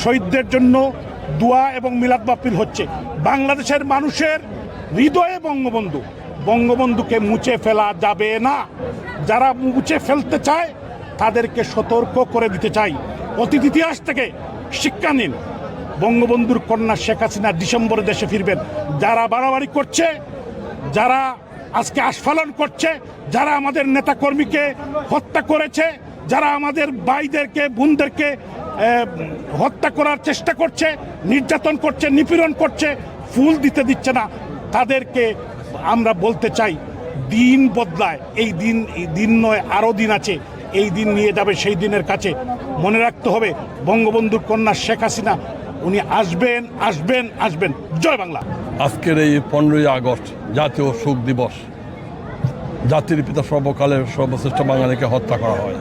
শহীদদের জন্য দোয়া এবং মিলাদ মাহফিল হচ্ছে। বাংলাদেশের মানুষের হৃদয়ে বঙ্গবন্ধুকে মুছে ফেলা যাবে না। যারা মুছে ফেলতে চায় তাদেরকে সতর্ক করে দিতে চাই, অতীত ইতিহাস থেকে শিক্ষা নিন। বঙ্গবন্ধুর কন্যা শেখ হাসিনা ডিসেম্বরে দেশে ফিরবেন। যারা বাড়াবাড়ি করছে, যারা আজকে আস্ফালন করছে, যারা আমাদের নেতাকর্মীকে হত্যা করেছে, যারা আমাদের ভাইদেরকে বোনদেরকে হত্যা করার চেষ্টা করছে, নির্যাতন করছে, নিপীড়ন করছে, ফুল দিতে দিচ্ছে না, তাদেরকে আমরা বলতে চাই দিন বদলায়। এই দিন নয়, আরও দিন আছে। এই দিন নিয়ে যাবে সেই দিনের কাছে। মনে রাখতে হবে বঙ্গবন্ধুর কন্যা শেখ হাসিনা উনি আসবেন আসবেন আসবেন। জয় বাংলা। আজকের এই 15ই আগস্ট জাতীয় শোক দিবস। জাতির পিতা সর্বকালের সর্বশ্রেষ্ঠ বাঙালিকে হত্যা করা হয়।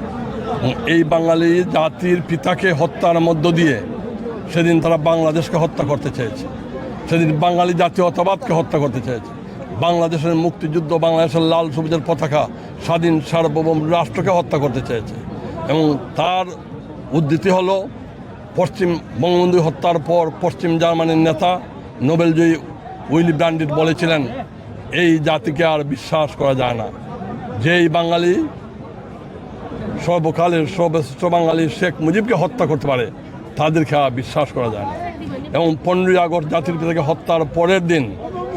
এই বাঙালি জাতির পিতাকে হত্যার মধ্য দিয়ে সেদিন তারা বাংলাদেশকে হত্যা করতে চেয়েছে। সেদিন বাঙালি জাতীয়তাবাদকে হত্যা করতে চেয়েছে। বাংলাদেশের মুক্তিযুদ্ধ, বাংলাদেশের লাল সবুজের পতাকা, স্বাধীন সার্বভৌম রাষ্ট্রকে হত্যা করতে চেয়েছে। এবং তার উদ্ধৃতি হলো পশ্চিম বঙ্গবন্ধু হত্যার পর পশ্চিম জার্মানির নেতা নোবেলজয়ী উইলি ব্র্যান্ডিট বলেছিলেন, এই জাতিকে আর বিশ্বাস করা যায় না। যেই বাঙালি সর্বকালের সর্বশ্রেষ্ঠ বাঙালি শেখ মুজিবকে হত্যা করতে পারে তাদেরকে আর বিশ্বাস করা যায় না। এবং 15ই আগস্ট জাতির পিতাকে হত্যার পরের দিন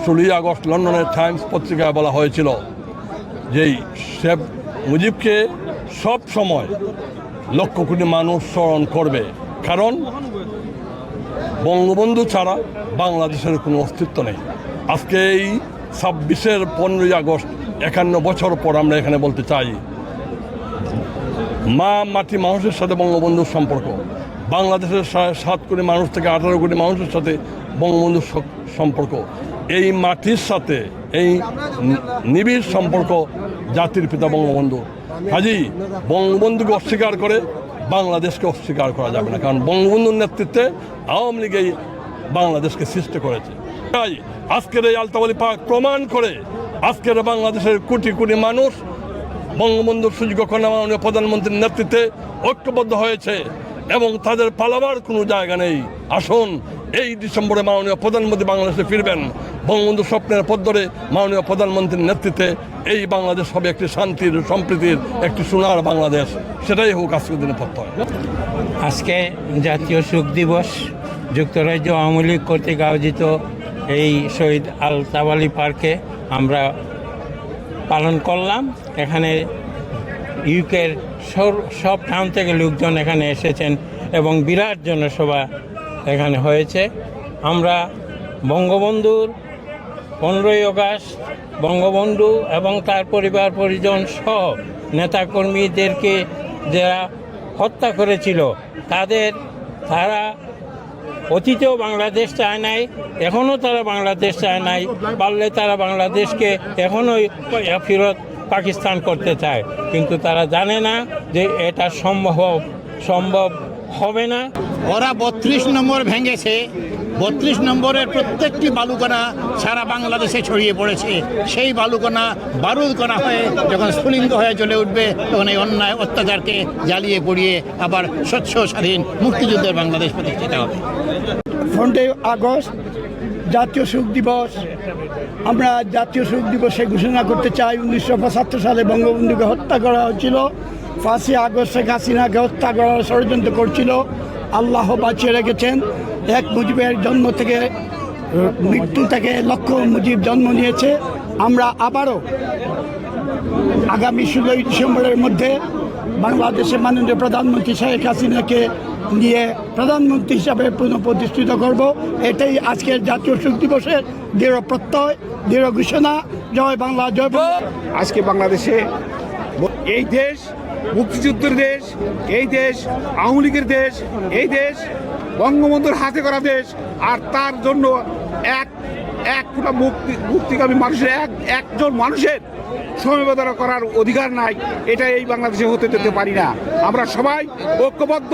16ই আগস্ট লন্ডনের টাইমস পত্রিকায় বলা হয়েছিল যেই শেখ মুজিবকে সব সময় লক্ষ কোটি মানুষ স্মরণ করবে, কারণ বঙ্গবন্ধু ছাড়া বাংলাদেশের কোনো অস্তিত্ব নেই। আজকে এই 26-এর 15ই আগস্ট 51 বছর পর আমরা এখানে বলতে চাই, মা মাটি মানুষের সাথে বঙ্গবন্ধুর সম্পর্ক, বাংলাদেশের 7 কোটি মানুষ থেকে 18 কোটি মানুষের সাথে বঙ্গবন্ধুর সম্পর্ক, এই মাটির সাথে এই নিবিড় সম্পর্ক জাতির পিতা বঙ্গবন্ধু। কাজী বঙ্গবন্ধুকে অস্বীকার করে বাংলাদেশকে অস্বীকার করা যাবে না, কারণ বঙ্গবন্ধুর নেতৃত্বে আওয়ামী লীগ এই বাংলাদেশকে সৃষ্টি করেছে। তাই আজকের এই আলতাবালি পার্ক প্রমাণ করে আজকের বাংলাদেশের কোটি কোটি মানুষ বঙ্গবন্ধুর সুযোগ্য কন্যা মাননীয় প্রধানমন্ত্রীর নেতৃত্বে ঐক্যবদ্ধ হয়েছে এবং তাদের পালাবার কোনো জায়গা নেই। আসুন এই ডিসেম্বরে মাননীয় প্রধানমন্ত্রী বাংলাদেশে ফিরবেন। বঙ্গবন্ধু স্বপ্নের পথ ধরে মাননীয় প্রধানমন্ত্রীর নেতৃত্বে এই বাংলাদেশ হবে একটি শান্তির, সম্প্রীতির, একটি সোনার বাংলাদেশ। সেটাই হোক আজকের দিনে প্রত্যয়। আজকে জাতীয় শোক দিবস যুক্তরাজ্য আওয়ামী লীগ কর্তৃক আয়োজিত এই শহীদ আলতাবালি পার্কে আমরা পালন করলাম। এখানে ইউকের সব টাউন থেকে লোকজন এখানে এসেছেন এবং বিরাট জনসভা এখানে হয়েছে। আমরা বঙ্গবন্ধুর 15ই আগস্ট বঙ্গবন্ধু এবং তার পরিবার পরিজন সহ নেতাকর্মীদেরকে যারা হত্যা করেছিল তারা অতীতেও বাংলাদেশ চায় নাই, এখনও তারা বাংলাদেশ চায় নাই, পারলে তারা বাংলাদেশকে এখনোই ফেরত পাকিস্তান করতে চায়, কিন্তু তারা জানে না যে এটা সম্ভব হবে না। ওরা 32 নম্বর ভেঙেছে। 32 নম্বরের প্রত্যেকটি বালুকণা সারা বাংলাদেশে ছড়িয়ে পড়েছে। সেই বালুকণা বারুদ কণা হয়ে যখন স্ফুলিঙ্গ হয়ে জ্বলে উঠবে, তখন এই অন্যায় অত্যাচারকে জ্বালিয়ে পড়িয়ে আবার স্বচ্ছ স্বাধীন মুক্তিযুদ্ধের বাংলাদেশ প্রতিষ্ঠিত হবে। 15ই আগস্ট জাতীয় শোক দিবস। আমরা জাতীয় শোক দিবসে ঘোষণা করতে চাই 1975 সালে বঙ্গবন্ধুকে হত্যা করা হয়েছিল। 5ই আগস্ট শেখ হাসিনাকে হত্যা করার ষড়যন্ত্র করছিল, আল্লাহ বাঁচিয়ে রেখেছেন। এক মুজিবের জন্ম থেকে মৃত্যু থেকে লক্ষ মুজিব জন্ম নিয়েছে। আমরা আবারও আগামী 16ই ডিসেম্বরের মধ্যে বাংলাদেশের মাননীয় প্রধানমন্ত্রী শেখ হাসিনাকে নিয়ে প্রধানমন্ত্রী হিসাবে পুনঃপ্রতিষ্ঠিত করব। এটাই আজকের জাতীয় শোক দিবসের দৃঢ় প্রত্যয়, দৃঢ় ঘোষণা। জয় বাংলা, জয় বাংলা। আজকে বাংলাদেশে এই দেশ মুক্তিযুদ্ধের দেশ, এই দেশ আওয়ামী লীগের দেশ, এই দেশ বঙ্গবন্ধুর হাতে করা দেশ। আর তার জন্য এক ফোঁটা মুক্তিকামী মানুষের একজন মানুষের সমবেদনা করার অধিকার নাই। এটা এই বাংলাদেশে হতে দিতে পারি না। আমরা সবাই ঐক্যবদ্ধ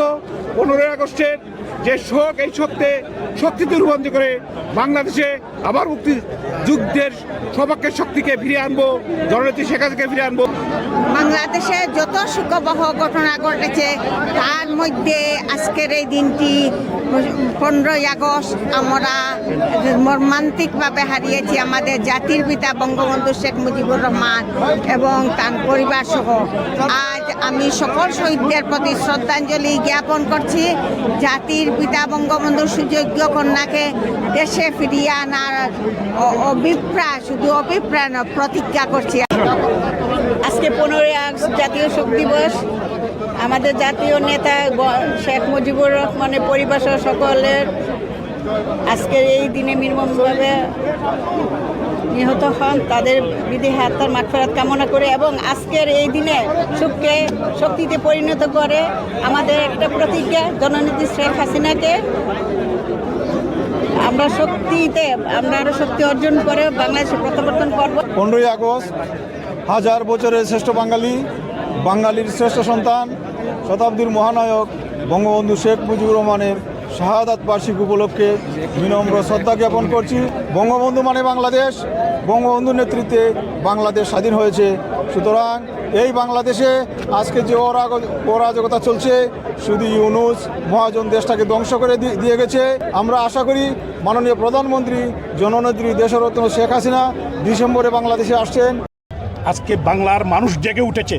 15ই আগস্টের যে শোক, এই শক্তিতে রূপান্তর করে বাংলাদেশে আবার মুক্তিযুদ্ধের সপক্ষের শক্তিকে ফিরিয়ে আনবো, জননেত্রী শেখ হাসিনাকে ফিরিয়ে আনবো। বাংলাদেশে যত সুখবহ ঘটনা ঘটেছে তার মধ্যে আজকের এই দিনটি 15ই আগস্ট আমরা মর্মান্তিকভাবে হারিয়েছি আমাদের জাতির পিতা বঙ্গবন্ধু শেখ মুজিবুর রহমান এবং তার পরিবার সহ। আজ আমি সকল শহীদদের প্রতি শ্রদ্ধাঞ্জলি জ্ঞাপন করছি। জাতির পিতা বঙ্গবন্ধুর সুযোগ্য কন্যাকে দেশে ফিরিয়ে আনার অভিপ্রায়, শুধু অভিপ্রায় নয়, প্রতিজ্ঞা করছি। আজকে 15ই আগস্ট জাতীয় শোক দিবস। আমাদের জাতীয় নেতা শেখ মুজিবুর রহমানের পরিবার সহ সকলের আজকের এই দিনে নির্মমভাবে নিহত হন, তাদের বিদেহী আত্মার মাগফিরাত কামনা করে এবং আজকের এই দিনে সুখকে শক্তিতে পরিণত করে আমাদের একটা প্রতিজ্ঞা, জননেত্রী শেখ হাসিনাকে আমরা আরও শক্তি অর্জন করে বাংলাদেশে প্রত্যাবর্তন করব। 15ই আগস্ট হাজার বছরের শ্রেষ্ঠ বাঙালির শ্রেষ্ঠ সন্তান, শতাব্দীর মহানায়ক বঙ্গবন্ধু শেখ মুজিবুর রহমানের শাহাদাত বার্ষিক উপলক্ষে বিনম্র শ্রদ্ধা জ্ঞাপন করছি। বঙ্গবন্ধু মানে বাংলাদেশ, বঙ্গবন্ধুর নেতৃত্বে বাংলাদেশ স্বাধীন হয়েছে। সুতরাং এই বাংলাদেশে আজকে যে অরাজকতা চলছে, শুধু ইউনূস মহাজন দেশটাকে ধ্বংস করে দিয়ে গেছে। আমরা আশা করি মাননীয় প্রধানমন্ত্রী জননেত্রী দেশরত্ন শেখ হাসিনা ডিসেম্বরে বাংলাদেশে আসছেন। আজকে বাংলার মানুষ জেগে উঠেছে।